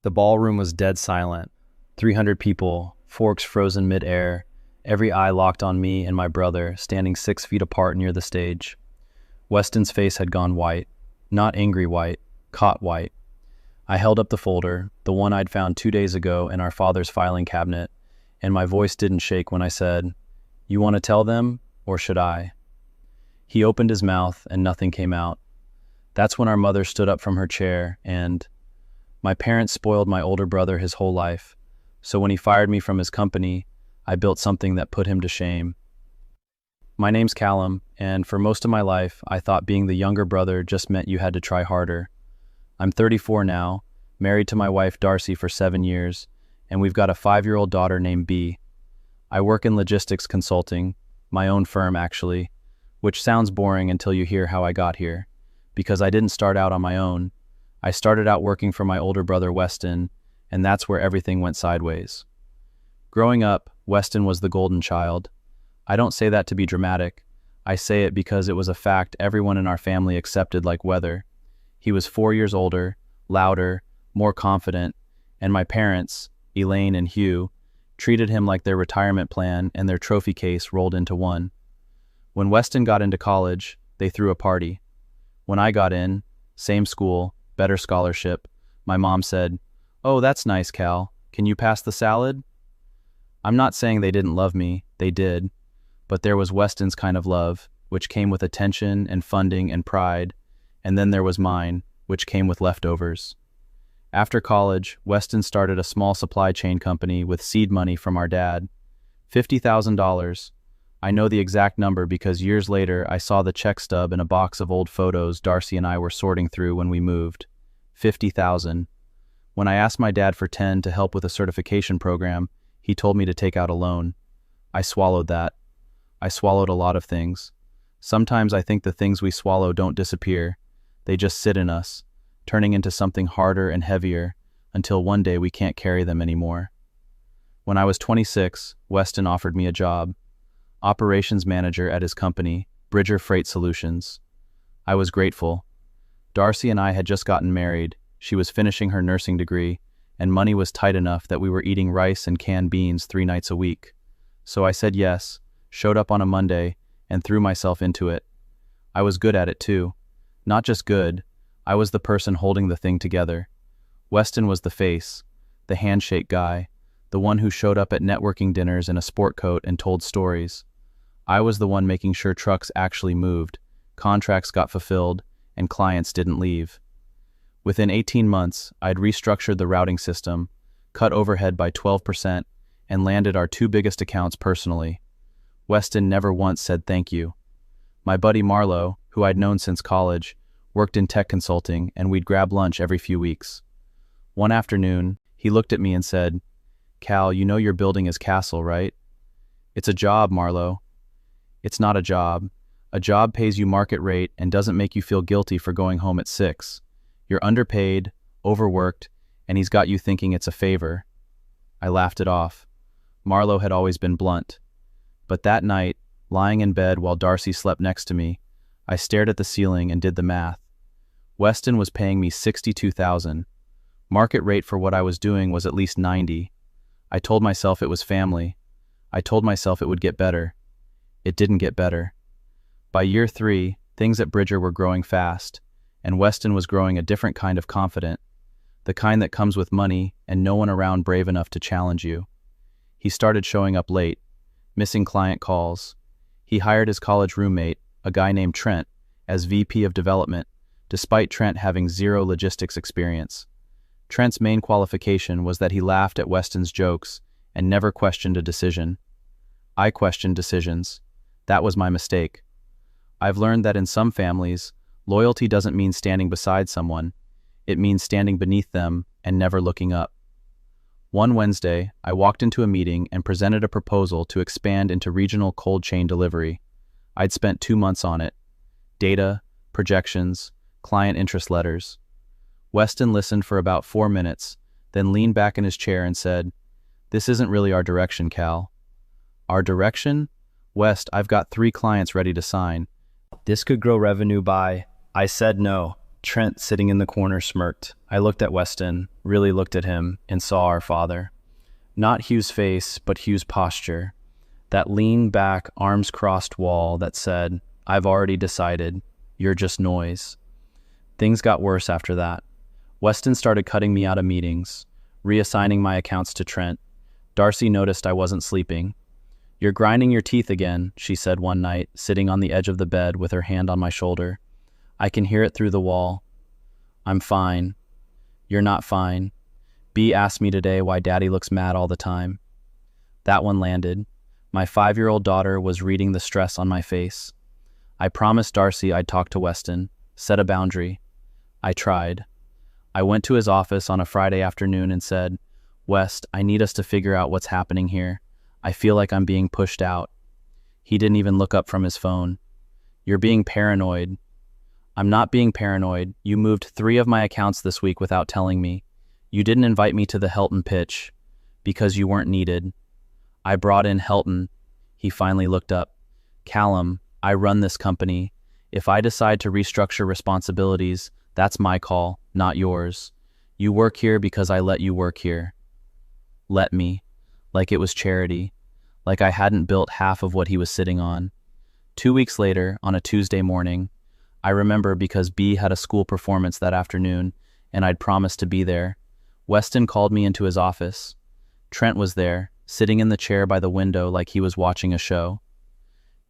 The ballroom was dead silent. 300 people, forks frozen mid-air, every eye locked on me and my brother, standing 6 feet apart near the stage. Weston's face had gone white. Not angry white, caught white. I held up the folder, the one I'd found 2 days ago in our father's filing cabinet, and my voice didn't shake when I said, "You want to tell them, or should I?" He opened his mouth and nothing came out. That's when our mother stood up from her chair and, "My parents spoiled my older brother his whole life, so when he fired me from his company, I built something that put him to shame." My name's Callum, and for most of my life, I thought being the younger brother just meant you had to try harder. I'm 34 now, married to my wife Darcy for 7 years, and we've got a 5-year-old daughter named B. I work in logistics consulting, my own firm actually, which sounds boring until you hear how I got here, because I didn't start out on my own. I started out working for my older brother Weston, and that's where everything went sideways. Growing up, Weston was the golden child. I don't say that to be dramatic. I say it because it was a fact everyone in our family accepted like weather. He was 4 years older, louder, more confident, and my parents, Elaine and Hugh, treated him like their retirement plan and their trophy case rolled into one. When Weston got into college, they threw a party. When I got in, same school, better scholarship, my mom said, "Oh, that's nice, Cal. Can you pass the salad?" I'm not saying they didn't love me, they did, but there was Weston's kind of love, which came with attention and funding and pride, and then there was mine, which came with leftovers. After college, Weston started a small supply chain company with seed money from our dad. $50,000. I know the exact number because years later I saw the check stub in a box of old photos Darcy and I were sorting through when we moved. 50,000. When I asked my dad for 10 to help with a certification program, he told me to take out a loan. I swallowed that. I swallowed a lot of things. Sometimes I think the things we swallow don't disappear. They just sit in us, turning into something harder and heavier until one day we can't carry them anymore. When I was 26, Weston offered me a job, operations manager at his company, Bridger Freight Solutions. I was grateful. Darcy and I had just gotten married. She was finishing her nursing degree, and money was tight enough that we were eating rice and canned beans 3 nights a week. So I said yes, showed up on a Monday, and threw myself into it. I was good at it too. Not just good, I was the person holding the thing together. Weston was the face, the handshake guy, the one who showed up at networking dinners in a sport coat and told stories. I was the one making sure trucks actually moved, contracts got fulfilled, and clients didn't leave. Within 18 months, I'd restructured the routing system, cut overhead by 12%, and landed our 2 biggest accounts personally. Weston never once said thank you. My buddy Marlo, who I'd known since college, worked in tech consulting, and we'd grab lunch every few weeks. One afternoon, he looked at me and said, "Cal, you know you're building his castle, right?" "It's a job, Marlo." "It's not a job. A job pays you market rate and doesn't make you feel guilty for going home at 6. You're underpaid, overworked, and he's got you thinking it's a favor." I laughed it off. Marlo had always been blunt. But that night, lying in bed while Darcy slept next to me, I stared at the ceiling and did the math. Weston was paying me $62,000. Market rate for what I was doing was at least 90. I told myself it was family. I told myself it would get better. It didn't get better. By year 3, things at Bridger were growing fast, and Weston was growing a different kind of confident, the kind that comes with money and no one around brave enough to challenge you. He started showing up late, missing client calls. He hired his college roommate, a guy named Trent, as VP of development, despite Trent having 0 logistics experience. Trent's main qualification was that he laughed at Weston's jokes and never questioned a decision. I questioned decisions. That was my mistake. I've learned that in some families, loyalty doesn't mean standing beside someone. It means standing beneath them and never looking up. One Wednesday, I walked into a meeting and presented a proposal to expand into regional cold chain delivery. I'd spent 2 months on it. Data, projections, client interest letters. Weston listened for about 4 minutes, then leaned back in his chair and said, "This isn't really our direction, Cal." "Our direction? West, I've got 3 clients ready to sign. This could grow revenue by—" I said no. Trent, sitting in the corner, smirked. I looked at Weston, really looked at him, and saw our father. Not Hugh's face, but Hugh's posture. That lean back, arms crossed wall that said, "I've already decided. You're just noise." Things got worse after that. Weston started cutting me out of meetings, reassigning my accounts to Trent. Darcy noticed I wasn't sleeping. "You're grinding your teeth again," she said one night, sitting on the edge of the bed with her hand on my shoulder. "I can hear it through the wall." "I'm fine." "You're not fine. B asked me today why Daddy looks mad all the time." That one landed. My 5-year-old daughter was reading the stress on my face. I promised Darcy I'd talk to Weston, set a boundary. I tried. I went to his office on a Friday afternoon and said, "West, I need us to figure out what's happening here. I feel like I'm being pushed out." He didn't even look up from his phone. "You're being paranoid." "I'm not being paranoid. You moved 3 of my accounts this week without telling me. You didn't invite me to the Helton pitch because you weren't needed." "I brought in Helton." He finally looked up. "Callum, I run this company. If I decide to restructure responsibilities, that's my call, not yours. You work here because I let you work here." Let me. Like it was charity. Like I hadn't built half of what he was sitting on. 2 weeks later, on a Tuesday morning, I remember because B had a school performance that afternoon, and I'd promised to be there. Weston called me into his office. Trent was there, sitting in the chair by the window like he was watching a show.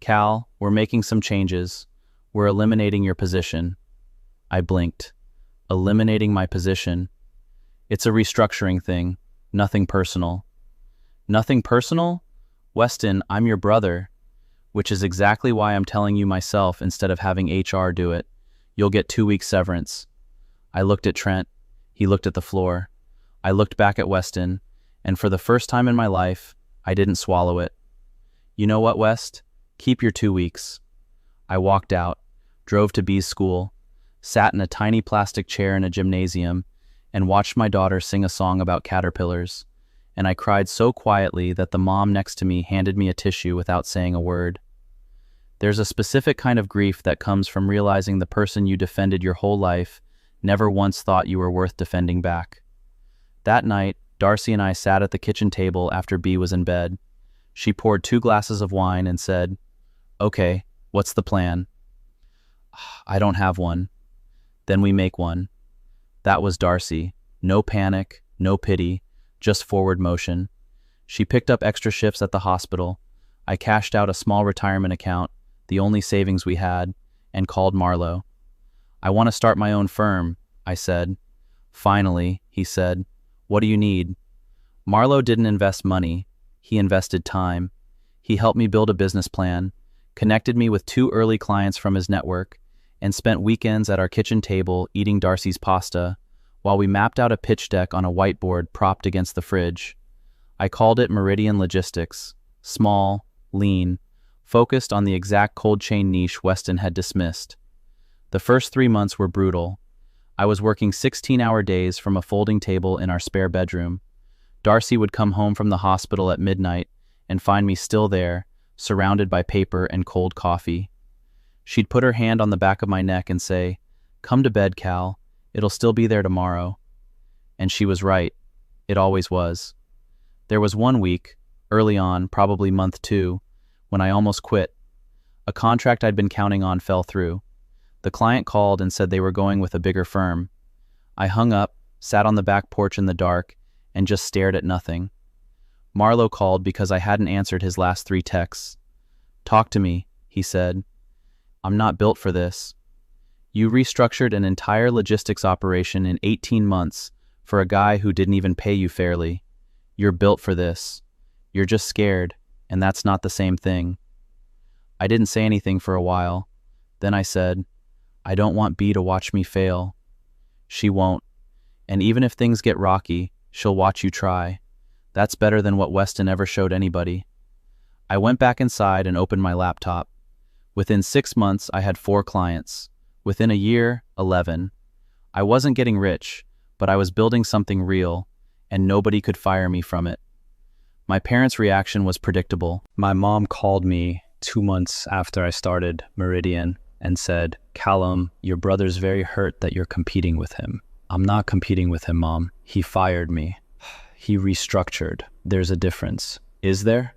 "Cal, we're making some changes. We're eliminating your position." I blinked. Eliminating my position? "It's a restructuring thing. Nothing personal." "Nothing personal? Weston, I'm your brother." "Which is exactly why I'm telling you myself instead of having HR do it. You'll get 2 weeks severance." I looked at Trent. He looked at the floor. I looked back at Weston, and for the first time in my life, I didn't swallow it. "You know what, West? Keep your 2 weeks." I walked out, drove to B's school, sat in a tiny plastic chair in a gymnasium, and watched my daughter sing a song about caterpillars, and I cried so quietly that the mom next to me handed me a tissue without saying a word. There's a specific kind of grief that comes from realizing the person you defended your whole life never once thought you were worth defending back. That night, Darcy and I sat at the kitchen table after B was in bed. She poured 2 glasses of wine and said, "Okay, what's the plan?" "I don't have one." "Then we make one." That was Darcy. No panic, no pity, just forward motion. She picked up extra shifts at the hospital. I cashed out a small retirement account, the only savings we had, and called Marlowe. "I want to start my own firm," I said. "Finally," he said. "What do you need?" Marlowe didn't invest money. He invested time. He helped me build a business plan, connected me with 2 early clients from his network, and spent weekends at our kitchen table eating Darcy's pasta while we mapped out a pitch deck on a whiteboard propped against the fridge. I called it Meridian Logistics. Small, lean, focused on the exact cold chain niche Weston had dismissed. The first 3 months were brutal. I was working 16-hour days from a folding table in our spare bedroom. Darcy would come home from the hospital at midnight and find me still there, surrounded by paper and cold coffee. She'd put her hand on the back of my neck and say, "Come to bed, Cal. It'll still be there tomorrow." And she was right. It always was. There was one week, early on, probably month 2, when I almost quit. A contract I'd been counting on fell through. The client called and said they were going with a bigger firm. I hung up, sat on the back porch in the dark, and just stared at nothing. Marlowe called because I hadn't answered his last 3 texts. "Talk to me," he said. "I'm not built for this." "You restructured an entire logistics operation in 18 months for a guy who didn't even pay you fairly. You're built for this. You're just scared, and that's not the same thing." I didn't say anything for a while. Then I said, "I don't want B to watch me fail." "She won't. And even if things get rocky, she'll watch you try. That's better than what Weston ever showed anybody." I went back inside and opened my laptop. Within 6 months, I had 4 clients. Within a year, 11. I wasn't getting rich, but I was building something real, and nobody could fire me from it. My parents' reaction was predictable. My mom called me 2 months after I started Meridian. and said, "Callum, your brother's very hurt that you're competing with him." "I'm not competing with him, Mom. He fired me. He restructured. There's a difference." "Is there?"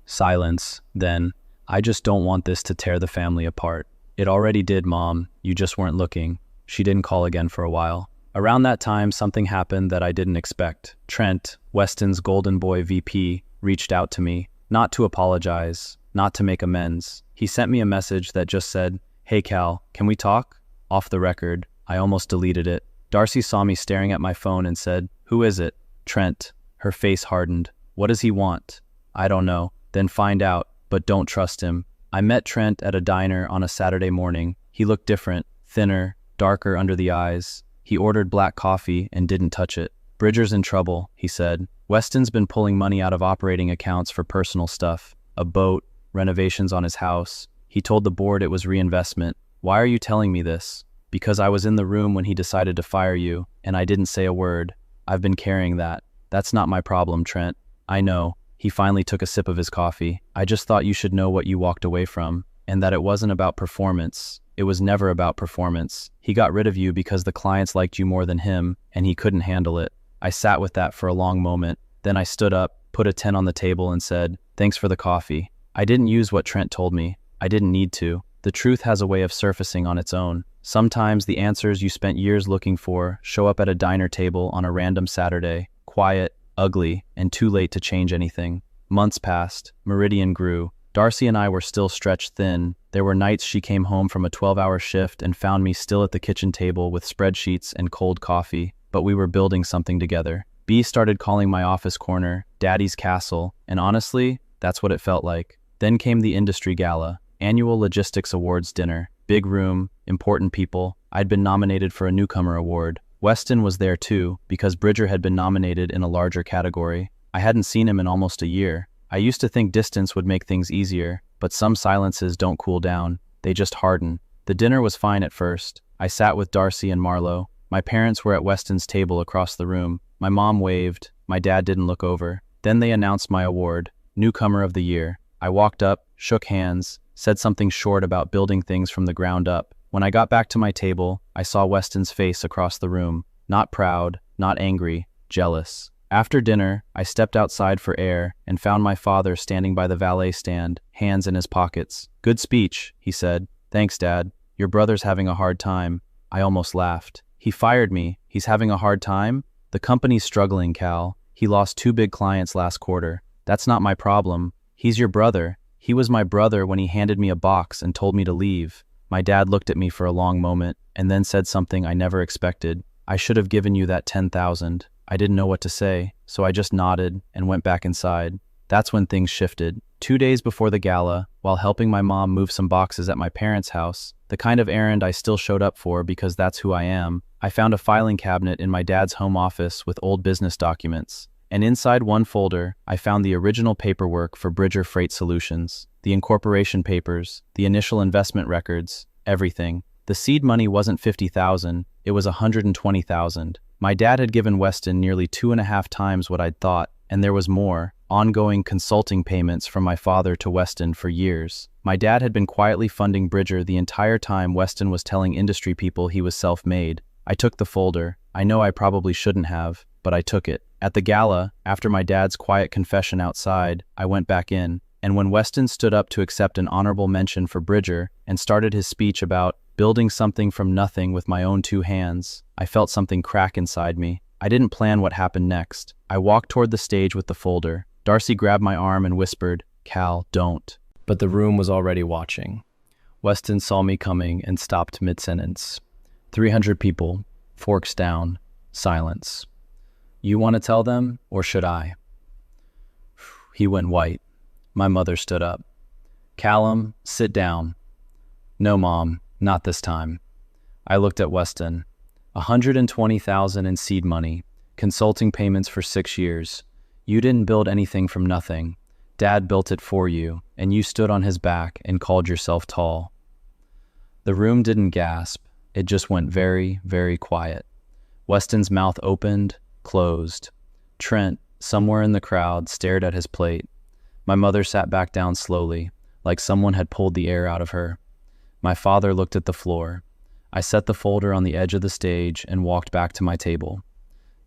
Silence. Then, "I just don't want this to tear the family apart." "It already did, Mom. You just weren't looking." She didn't call again for a while. Around that time, something happened that I didn't expect. Trent, Weston's Golden Boy VP, reached out to me, not to apologize, not to make amends. He sent me a message that just said, "Hey Cal, can we talk?" Off the record, I almost deleted it. Darcy saw me staring at my phone and said, "Who is it?" "Trent." Her face hardened. "What does he want?" "I don't know." "Then find out, but don't trust him." I met Trent at a diner on a Saturday morning. He looked different, thinner, darker under the eyes. He ordered black coffee and didn't touch it. "Bridger's in trouble," he said. "Weston's been pulling money out of operating accounts for personal stuff. A boat, renovations on his house. He told the board it was reinvestment." "Why are you telling me this?" "Because I was in the room when he decided to fire you, and I didn't say a word. I've been carrying that. That's not my problem, Trent." "I know." He finally took a sip of his coffee. "I just thought you should know what you walked away from, and that it wasn't about performance. It was never about performance. He got rid of you because the clients liked you more than him, and he couldn't handle it." I sat with that for a long moment. Then I stood up, put a 10 on the table and said, "Thanks for the coffee." I didn't use what Trent told me. I didn't need to. The truth has a way of surfacing on its own. Sometimes the answers you spent years looking for show up at a diner table on a random Saturday, quiet, ugly, and too late to change anything. Months passed. Meridian grew. Darcy and I were still stretched thin. There were nights she came home from a 12-hour shift and found me still at the kitchen table with spreadsheets and cold coffee, but we were building something together. B started calling my office corner Daddy's Castle, and honestly, that's what it felt like. Then came the industry gala, annual logistics awards dinner, big room, important people. I'd been nominated for a newcomer award. Weston was there too, because Bridger had been nominated in a larger category. I hadn't seen him in almost a year. I used to think distance would make things easier, but some silences don't cool down. They just harden. The dinner was fine at first. I sat with Darcy and Marlo. My parents were at Weston's table across the room. My mom waved. My dad didn't look over. Then they announced my award, Newcomer of the Year. I walked up, shook hands, said something short about building things from the ground up. When I got back to my table, I saw Weston's face across the room. Not proud, not angry, jealous. After dinner, I stepped outside for air and found my father standing by the valet stand, hands in his pockets. "Good speech," he said. "Thanks, Dad. Your brother's having a hard time." I almost laughed. "He fired me. He's having a hard time?" "The company's struggling, Cal. He lost 2 big clients last quarter." "That's not my problem. He's your brother." "He was my brother when he handed me a box and told me to leave." My dad looked at me for a long moment and then said something I never expected. "I should have given you that 10,000. I didn't know what to say, so I just nodded and went back inside. That's when things shifted. 2 days before the gala, while helping my mom move some boxes at my parents' house, the kind of errand I still showed up for because that's who I am, I found a filing cabinet in my dad's home office with old business documents. And inside one folder, I found the original paperwork for Bridger Freight Solutions, the incorporation papers, the initial investment records, everything. The seed money wasn't 50,000, it was 120,000. My dad had given Weston nearly 2.5 times what I'd thought, and there was more, ongoing consulting payments from my father to Weston for years. My dad had been quietly funding Bridger the entire time Weston was telling industry people he was self-made. I took the folder. I know I probably shouldn't have, but I took it. At the gala, after my dad's quiet confession outside, I went back in, and when Weston stood up to accept an honorable mention for Bridger and started his speech about building something from nothing with my own 2 hands, I felt something crack inside me. I didn't plan what happened next. I walked toward the stage with the folder. Darcy grabbed my arm and whispered, "Cal, don't." But the room was already watching. Weston saw me coming and stopped mid-sentence. 300 people, forks down, silence. "You want to tell them, or should I?" He went white. My mother stood up. "Callum, sit down." "No, Mom, not this time." I looked at Weston. 120,000 in seed money, consulting payments for 6 years. You didn't build anything from nothing. Dad built it for you, and you stood on his back and called yourself tall. The room didn't gasp. It just went very, very quiet. Weston's mouth opened, closed. Trent, somewhere in the crowd, stared at his plate. My mother sat back down slowly, like someone had pulled the air out of her. My father looked at the floor. I set the folder on the edge of the stage and walked back to my table.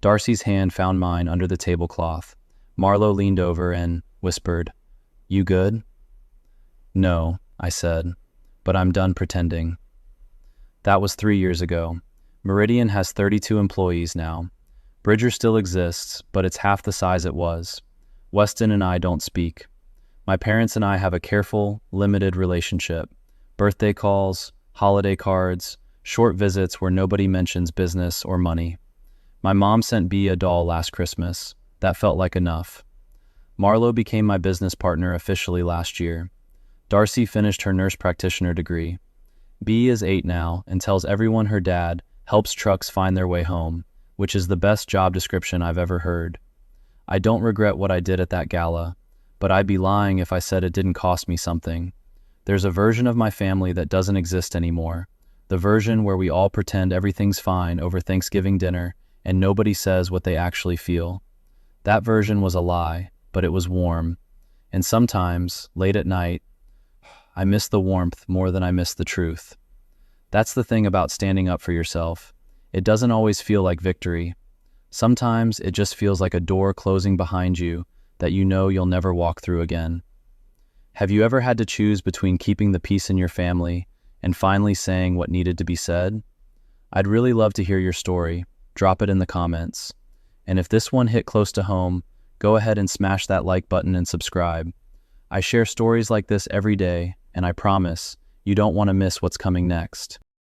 Darcy's hand found mine under the tablecloth. Marlo leaned over and whispered, "You good?" "No," I said, "but I'm done pretending." That was 3 years ago. Meridian has 32 employees now. Bridger still exists, but it's half the size it was. Weston and I don't speak. My parents and I have a careful, limited relationship. Birthday calls, holiday cards, short visits where nobody mentions business or money. My mom sent Bea a doll last Christmas. That felt like enough. Marlo became my business partner officially last year. Darcy finished her nurse practitioner degree. Bea is 8 now and tells everyone her dad helps trucks find their way home, which is the best job description I've ever heard. I don't regret what I did at that gala, but I'd be lying if I said it didn't cost me something. There's a version of my family that doesn't exist anymore, the version where we all pretend everything's fine over Thanksgiving dinner and nobody says what they actually feel. That version was a lie, but it was warm. And sometimes, late at night, I miss the warmth more than I miss the truth. That's the thing about standing up for yourself. It doesn't always feel like victory. Sometimes it just feels like a door closing behind you that you know you'll never walk through again. Have you ever had to choose between keeping the peace in your family and finally saying what needed to be said? I'd really love to hear your story. Drop it in the comments. And if this one hit close to home, go ahead and smash that like button and subscribe. I share stories like this every day, and I promise you don't want to miss what's coming next.